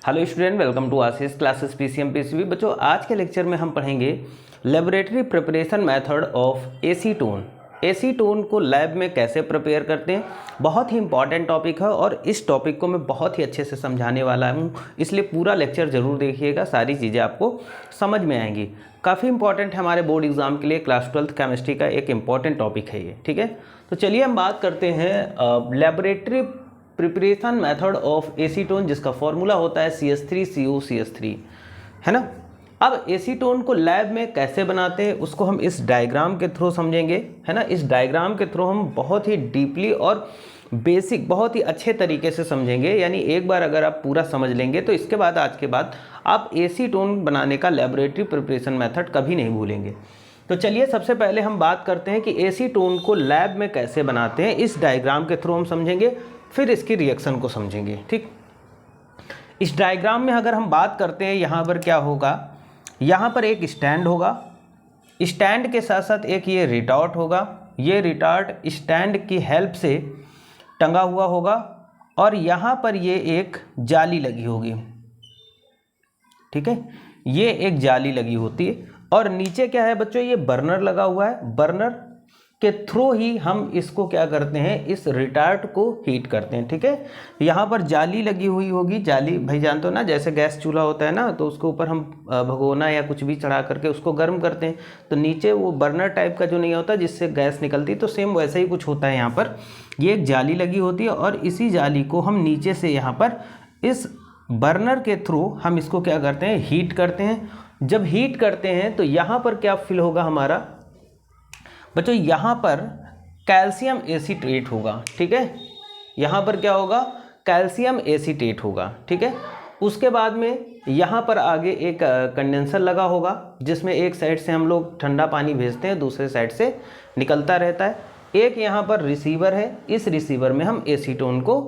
Hello student, welcome to Ashish classes PCM PCB. बच्चों, आज के लेक्चर में हम पढ़ेंगे laboratory preparation method of acetone. Acetone को लैब में कैसे प्रिपेयर करते हैं, बहुत ही इंपॉर्टेंट टॉपिक है और इस टॉपिक को मैं बहुत ही अच्छे से समझाने वाला हूँ, इसलिए पूरा लेक्चर ज़रूर देखिएगा, सारी चीज़ें आपको समझ में आएंगी। काफ़ी इंपॉर्टेंट है हमारे बोर्ड एग्जाम के लिए, क्लास 12th केमिस्ट्री का एक इम्पॉर्टेंट टॉपिक है ये। ठीक है, तो चलिए हम बात करते हैं laboratory preparation method of acetone, जिसका फॉर्मूला होता है CH3COCH3, है ना। अब एसीटोन को लैब में कैसे बनाते हैं उसको हम इस डायग्राम के थ्रू समझेंगे, है ना। इस डायग्राम के थ्रू हम बहुत ही डीपली और बेसिक, बहुत ही अच्छे तरीके से समझेंगे। यानी एक बार अगर आप पूरा समझ लेंगे तो इसके बाद आज के बाद आप एसीटोन बनाने का लेबोरेटरी प्रिपरेशन मेथड कभी नहीं भूलेंगे। तो चलिए सबसे पहले हम बात करते हैं कि एसीटोन को लैब में कैसे बनाते हैं। इस डायग्राम के थ्रू हम समझेंगे, फिर इसकी रिएक्शन को समझेंगे। ठीक, इस डायग्राम में अगर हम बात करते हैं, यहाँ पर क्या होगा, यहाँ पर एक स्टैंड होगा, स्टैंड के साथ साथ एक ये रिटार्ट होगा, ये रिटार्ट स्टैंड की हेल्प से टंगा हुआ होगा और यहाँ पर ये एक जाली लगी होगी। ठीक है, ये एक जाली लगी होती है और नीचे क्या है बच्चों, ये बर्नर लगा हुआ है। बर्नर के थ्रू ही हम इसको क्या करते हैं, इस रिटार्ट को हीट करते हैं। ठीक है, यहाँ पर जाली लगी हुई होगी। जाली भाई जानते हो ना, जैसे गैस चूल्हा होता है ना, तो उसके ऊपर हम भगोना या कुछ भी चढ़ा करके उसको गर्म करते हैं, तो नीचे वो बर्नर टाइप का जो नहीं होता जिससे गैस निकलती, तो सेम वैसा ही कुछ होता है। यहाँ पर ये एक जाली लगी होती है और इसी जाली को हम नीचे से यहाँ पर इस बर्नर के थ्रू हम इसको क्या करते हैं, हीट करते हैं। जब हीट करते हैं तो यहाँ पर क्या फिल होगा हमारा बच्चों, यहाँ पर कैल्शियम एसीटेट होगा। ठीक है, यहाँ पर क्या होगा, कैल्शियम एसीटेट होगा। ठीक है, उसके बाद में यहाँ पर आगे एक कंडेंसर लगा होगा, जिसमें एक साइड से हम लोग ठंडा पानी भेजते हैं, दूसरे साइड से निकलता रहता है। एक यहाँ पर रिसीवर है, इस रिसीवर में हम एसीटोन को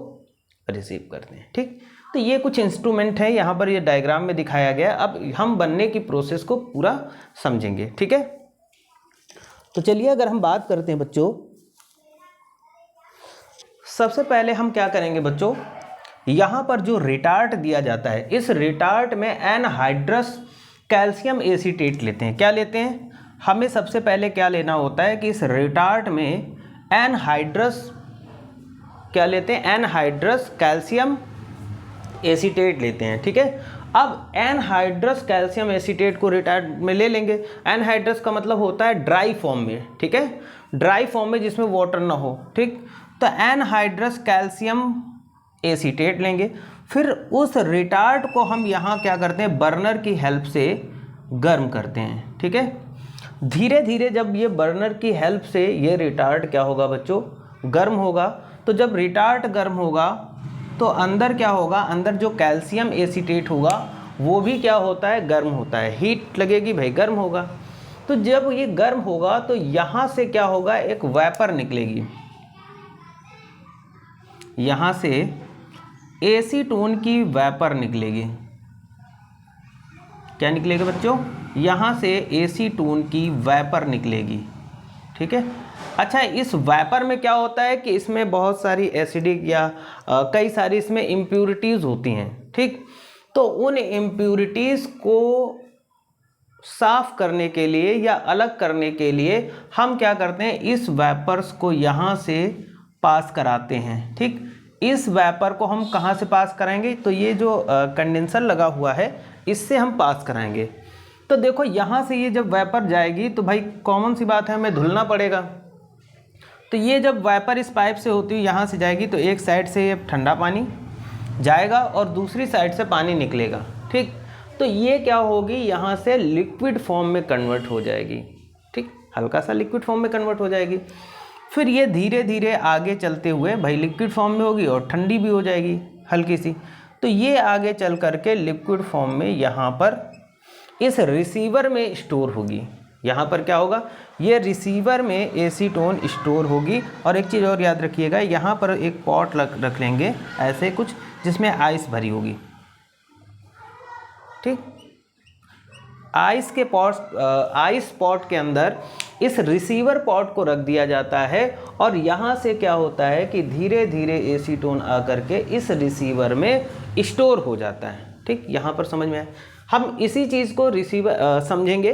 रिसीव करते हैं। ठीक, तो ये कुछ इंस्ट्रूमेंट है, यहाँ पर ये डायग्राम में दिखाया गया। अब हम बनने की प्रोसेस को पूरा समझेंगे। ठीक है, तो चलिए अगर हम बात करते हैं बच्चों, सबसे पहले हम क्या करेंगे बच्चों, यहाँ पर जो रिटार्ट दिया जाता है, इस रिटार्ट में एनहाइड्रस कैल्शियम एसीटेट लेते हैं। क्या लेते हैं, हमें सबसे पहले क्या लेना होता है कि इस रिटार्ट में एनहाइड्रस क्या लेते हैं, एनहाइड्रस कैल्शियम एसीटेट लेते हैं। ठीक है, अब एनहाइड्रस कैल्शियम एसीटेट को रिटार्ट में ले लेंगे। एनहाइड्रस का मतलब होता है ड्राई फॉर्म में। ठीक है, ड्राई फॉर्म में जिसमें वाटर ना हो। ठीक, तो एनहाइड्रस कैल्शियम एसीटेट लेंगे। फिर उस रिटार्ट को हम यहाँ क्या करते हैं, बर्नर की हेल्प से गर्म करते हैं। ठीक है, धीरे धीरे जब ये बर्नर की हेल्प से ये रिटार्ट क्या होगा बच्चों, गर्म होगा। तो जब रिटार्ट गर्म होगा तो अंदर क्या होगा, अंदर जो कैल्शियम एसीटेट होगा वो भी क्या होता है, गर्म होता है। हीट लगेगी भाई, गर्म होगा। तो जब ये गर्म होगा तो यहाँ से क्या होगा, एक वेपर निकलेगी। यहाँ से एसीटोन की वेपर निकलेगी। क्या निकलेगा बच्चों, यहाँ से एसीटोन की वेपर निकलेगी। ठीक है, अच्छा, इस वेपर में क्या होता है कि इसमें बहुत सारी एसिडिक या कई सारी इसमें इम्प्यूरिटीज़ होती हैं। ठीक, तो उन इम्प्यूरिटीज़ को साफ करने के लिए या अलग करने के लिए हम क्या करते हैं, इस वेपर्स को यहाँ से पास कराते हैं। ठीक, इस वेपर को हम कहाँ से पास कराएंगे, तो ये जो कंडेंसर लगा हुआ है इससे हम पास कराएंगे। तो देखो यहाँ से ये जब वेपर जाएगी तो भाई कॉमन सी बात है, हमें धुलना पड़ेगा। तो ये जब वेपर इस पाइप से होती है यहाँ से जाएगी, तो एक साइड से ये ठंडा पानी जाएगा और दूसरी साइड से पानी निकलेगा। ठीक, तो ये क्या होगी, यहाँ से लिक्विड फॉर्म में कन्वर्ट हो जाएगी। ठीक, हल्का सा लिक्विड फॉर्म में कन्वर्ट हो जाएगी। फिर ये धीरे धीरे आगे चलते हुए भाई लिक्विड फॉर्म में होगी और ठंडी भी हो जाएगी हल्की सी। तो ये आगे चल करके लिक्विड फॉर्म में यहाँ पर इस रिसीवर में स्टोर होगी। यहाँ पर क्या होगा, ये रिसीवर में एसीटोन स्टोर होगी। और एक चीज़ और याद रखिएगा, यहाँ पर एक पॉट रख लेंगे ऐसे कुछ, जिसमें आइस भरी होगी। ठीक, आइस पॉट के अंदर इस रिसीवर पॉट को रख दिया जाता है और यहाँ से क्या होता है कि धीरे धीरे एसीटोन आकर के इस रिसीवर में स्टोर हो जाता है। ठीक, यहाँ पर समझ में आया। हम इसी चीज़ को समझेंगे।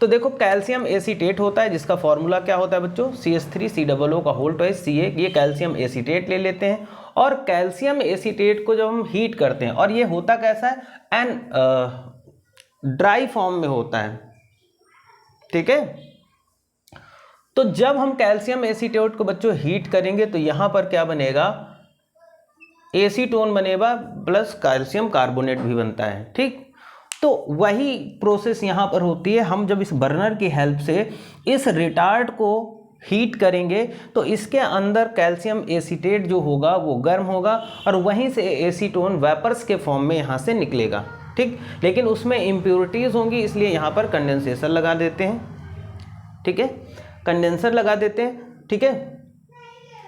तो देखो कैल्शियम एसीटेट होता है जिसका फॉर्मूला क्या होता है बच्चों, CH3COO का होल ट्वाइस Ca, ये कैल्शियम एसीटेट ले लेते हैं। और कैल्शियम एसीटेट को जब हम हीट करते हैं, और ये होता कैसा है, ड्राई फॉर्म में होता है, ठीक है। तो जब हम कैल्शियम एसीटेट को बच्चों हीट करेंगे तो यहां पर क्या बनेगा, एसीटोन बनेगा प्लस कैल्शियम कार्बोनेट भी बनता है, ठीक। तो वही प्रोसेस यहां पर होती है। हम जब इस बर्नर की हेल्प से इस रिटार्ड को हीट करेंगे तो इसके अंदर कैल्शियम एसीटेट जो होगा वो गर्म होगा और वहीं से एसीटोन वेपर्स के फॉर्म में यहाँ से निकलेगा, ठीक। लेकिन उसमें इम्प्योरिटीज़ होंगी, इसलिए यहाँ पर कंडेंसेशन लगा देते हैं, ठीक है, कंडेंसर लगा देते हैं, ठीक है।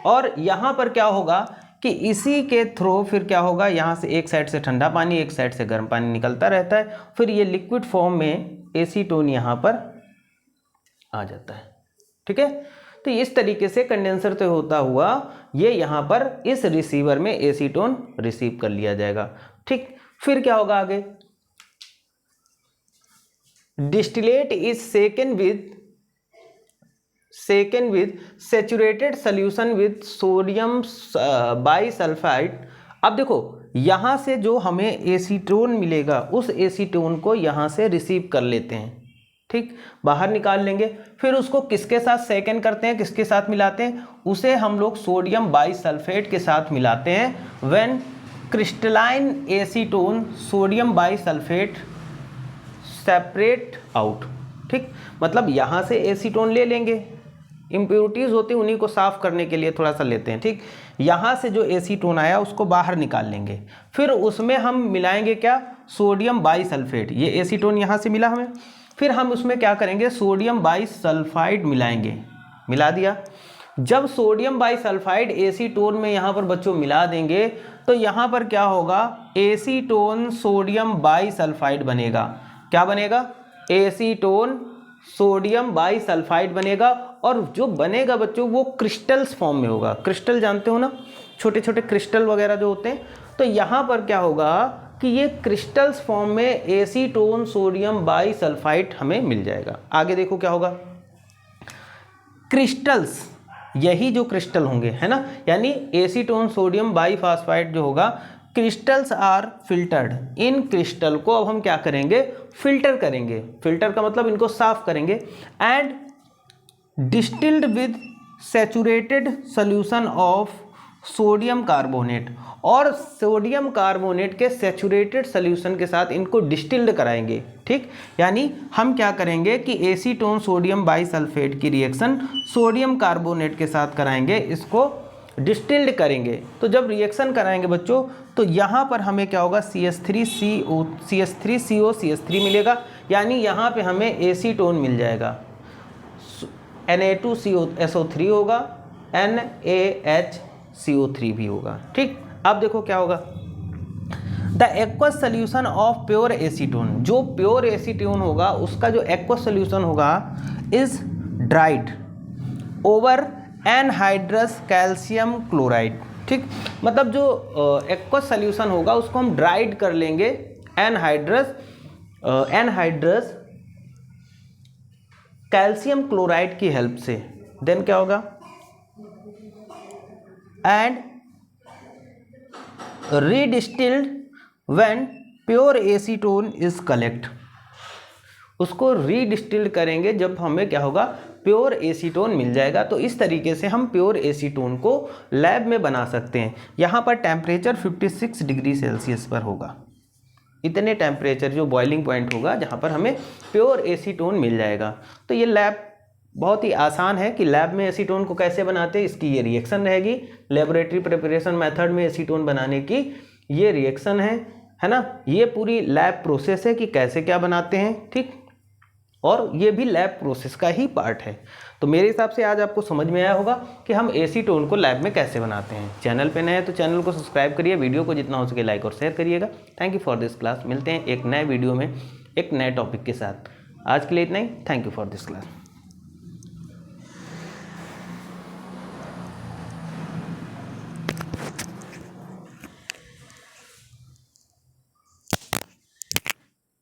और यहाँ पर क्या होगा कि इसी के थ्रू फिर क्या होगा, यहाँ से एक साइड से ठंडा पानी एक साइड से गर्म पानी निकलता रहता है, फिर ये लिक्विड फॉर्म में एसीटोन यहाँ पर आ जाता है, ठीक है। तो इस तरीके से कंडेंसर से होता हुआ ये यहाँ पर इस रिसीवर में एसीटोन रिसीव कर लिया जाएगा, ठीक। फिर क्या होगा आगे, distillate is सेकन with saturated solution with sodium bisulphide. अब देखो यहाँ से जो हमें एसीटोन मिलेगा उस एसीटोन को यहाँ से रिसीव कर लेते हैं, ठीक, बाहर निकाल लेंगे। फिर उसको किसके साथ सेकंड करते हैं, किसके साथ मिलाते हैं, उसे हम लोग सोडियम बाइसल्फेट के साथ मिलाते हैं। When crystalline acetone sodium bisulphate separate out, ठीक। मतलब यहाँ से एसीटोन ले लेंगे, इम्प्योरिटीज़ होती हैं उन्हीं को साफ करने के लिए थोड़ा सा लेते हैं, ठीक। यहाँ से जो एसीटोन आया उसको बाहर निकाल लेंगे, फिर उसमें हम मिलाएंगे क्या, सोडियम बाइसल्फेट। ये एसीटोन यहाँ से मिला हमें, फिर हम उसमें क्या करेंगे, सोडियम बाइसल्फाइड मिलाएंगे, मिला दिया। जब सोडियम बाइसल्फाइड एसीटोन में यहाँ पर बच्चों मिला देंगे तो यहाँ पर क्या होगा, एसीटोन सोडियम बाइसल्फाइड बनेगा। क्या बनेगा, एसीटोन सोडियम बाइसल्फाइड बनेगा। और जो बनेगा बच्चों वो क्रिस्टल्स फॉर्म में होगा। क्रिस्टल जानते हो ना, छोटे छोटे क्रिस्टल वगैरह जो होते हैं। तो यहाँ पर क्या होगा कि ये क्रिस्टल्स फॉर्म में एसीटोन सोडियम बाइसल्फाइड हमें मिल जाएगा। आगे देखो क्या होगा, क्रिस्टल्स, यही जो क्रिस्टल होंगे है ना, यानी एसीटोन सोडियम बाइफॉस्फाइड जो होगा, क्रिस्टल्स आर फिल्टर्ड। इन क्रिस्टल को अब हम क्या करेंगे, फिल्टर करेंगे। फिल्टर का मतलब इनको साफ करेंगे। And distilled with saturated solution of sodium carbonate, और सोडियम कार्बोनेट के सैचुरेटेड सॉल्यूशन के साथ इनको डिस्टिल्ड कराएंगे, ठीक। यानी हम क्या करेंगे कि एसीटोन सोडियम बाइसल्फेट की रिएक्शन सोडियम कार्बोनेट के साथ कराएंगे, इसको डिस्टिल्ड करेंगे। तो जब रिएक्शन कराएंगे बच्चों तो यहाँ पर हमें क्या होगा, CH3CO मिलेगा, यानी यहाँ पे हमें एसीटोन मिल जाएगा। Na2SO3 होगा, NaHCO3 भी होगा, ठीक। अब देखो क्या होगा, the aqueous solution of pure acetone, जो प्योर एसीटोन होगा उसका जो एक्वस सोल्यूशन होगा is dried over anhydrous calcium chloride, ठीक। मतलब जो एक्वस सोल्यूशन होगा उसको हम ड्राइड कर लेंगे एनहाइड्रस कैल्शियम क्लोराइड की हेल्प से। देन क्या होगा, and redistilled when pure acetone is collect, उसको रीडिस्टिल्ड करेंगे जब हमें क्या होगा, प्योर एसीटोन मिल जाएगा। तो इस तरीके से हम प्योर एसीटोन को लैब में बना सकते हैं। यहाँ पर टेम्परेचर 56 डिग्री सेल्सियस पर होगा, इतने टेम्परेचर जो बॉइलिंग पॉइंट होगा जहाँ पर हमें प्योर एसीटोन मिल जाएगा। तो ये लैब बहुत ही आसान है कि लैब में एसीटोन को कैसे बनाते हैं, इसकी ये रिएक्शन रहेगी। लेबोरेटरी प्रिपरेशन मेथड में एसीटोन बनाने की ये रिएक्शन है ना। ये पूरी लैब प्रोसेस है कि कैसे क्या बनाते हैं, ठीक। और ये भी लैब प्रोसेस का ही पार्ट है। तो मेरे हिसाब से आज आपको समझ में आया होगा कि हम एसीटोन को लैब में कैसे बनाते हैं। चैनल पे नए हैं तो चैनल को सब्सक्राइब करिए, वीडियो को जितना हो सके लाइक और शेयर करिएगा। Thank you for this class. मिलते हैं एक नए वीडियो में एक नए टॉपिक के साथ। आज के लिए इतना ही। Thank you for this class.